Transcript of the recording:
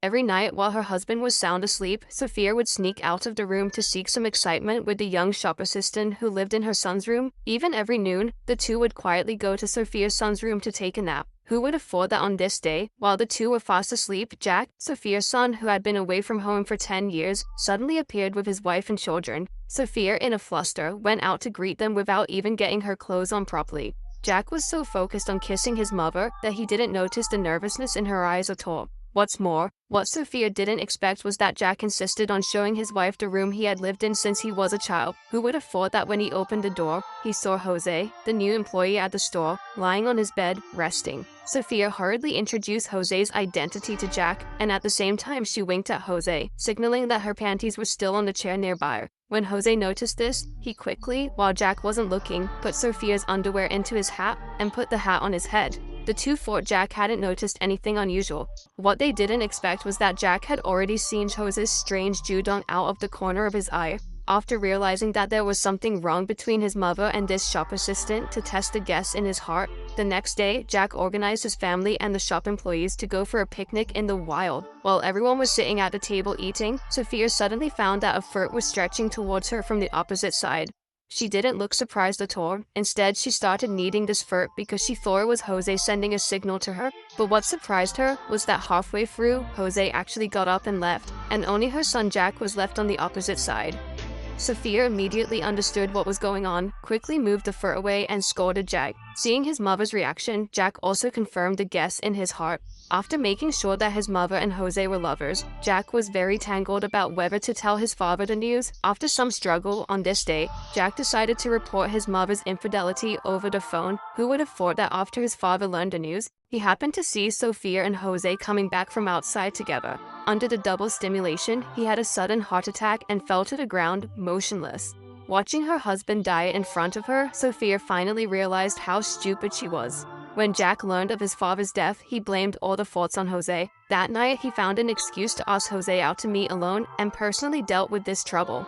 Every night while her husband was sound asleep, Sophia would sneak out of the room to seek some excitement with the young shop assistant who lived in her son's room. Even every noon, the two would quietly go to Sophia's son's room to take a nap. Who would have thought that on this day, while the two were fast asleep, Jack, Sophia's son who had been away from home for 10 years, suddenly appeared with his wife and children. Sophia, in a fluster, went out to greet them without even getting her clothes on properly. Jack was so focused on kissing his mother that he didn't notice the nervousness in her eyes at all. What's more, what Sophia didn't expect was that Jack insisted on showing his wife the room he had lived in since he was a child. Who would have thought that when he opened the door, he saw Jose, the new employee at the store, lying on his bed, resting. Sophia hurriedly introduced Jose's identity to Jack, and at the same time she winked at Jose, signaling that her panties were still on the chair nearby. When Jose noticed this, he quickly, while Jack wasn't looking, put Sophia's underwear into his hat and put the hat on his head. The two thought Jack hadn't noticed anything unusual. What they didn't expect was that Jack had already seen Jose's strange dewdong out of the corner of his eye. After realizing that there was something wrong between his mother and this shop assistant to test the guess in his heart, the next day, Jack organized his family and the shop employees to go for a picnic in the wild. While everyone was sitting at the table eating, Sophia suddenly found that a foot was stretching towards her from the opposite side. She didn't look surprised at all. Instead, she started kneading this foot because she thought it was Jose sending a signal to her. But what surprised her was that halfway through, Jose actually got up and left, and only her son Jack was left on the opposite side. Sophia immediately understood what was going on, quickly moved the fur away and scolded Jack. Seeing his mother's reaction, Jack also confirmed the guess in his heart. After making sure that his mother and Jose were lovers, Jack was very tangled about whether to tell his father the news. After some struggle on this day, Jack decided to report his mother's infidelity over the phone. Who would have thought that after his father learned the news, he happened to see Sophia and Jose coming back from outside together. Under the double stimulation, he had a sudden heart attack and fell to the ground, motionless. Watching her husband die in front of her, Sophia finally realized how stupid she was. When Jack learned of his father's death, he blamed all the faults on Jose. That night, he found an excuse to ask Jose out to meet alone and personally dealt with this trouble.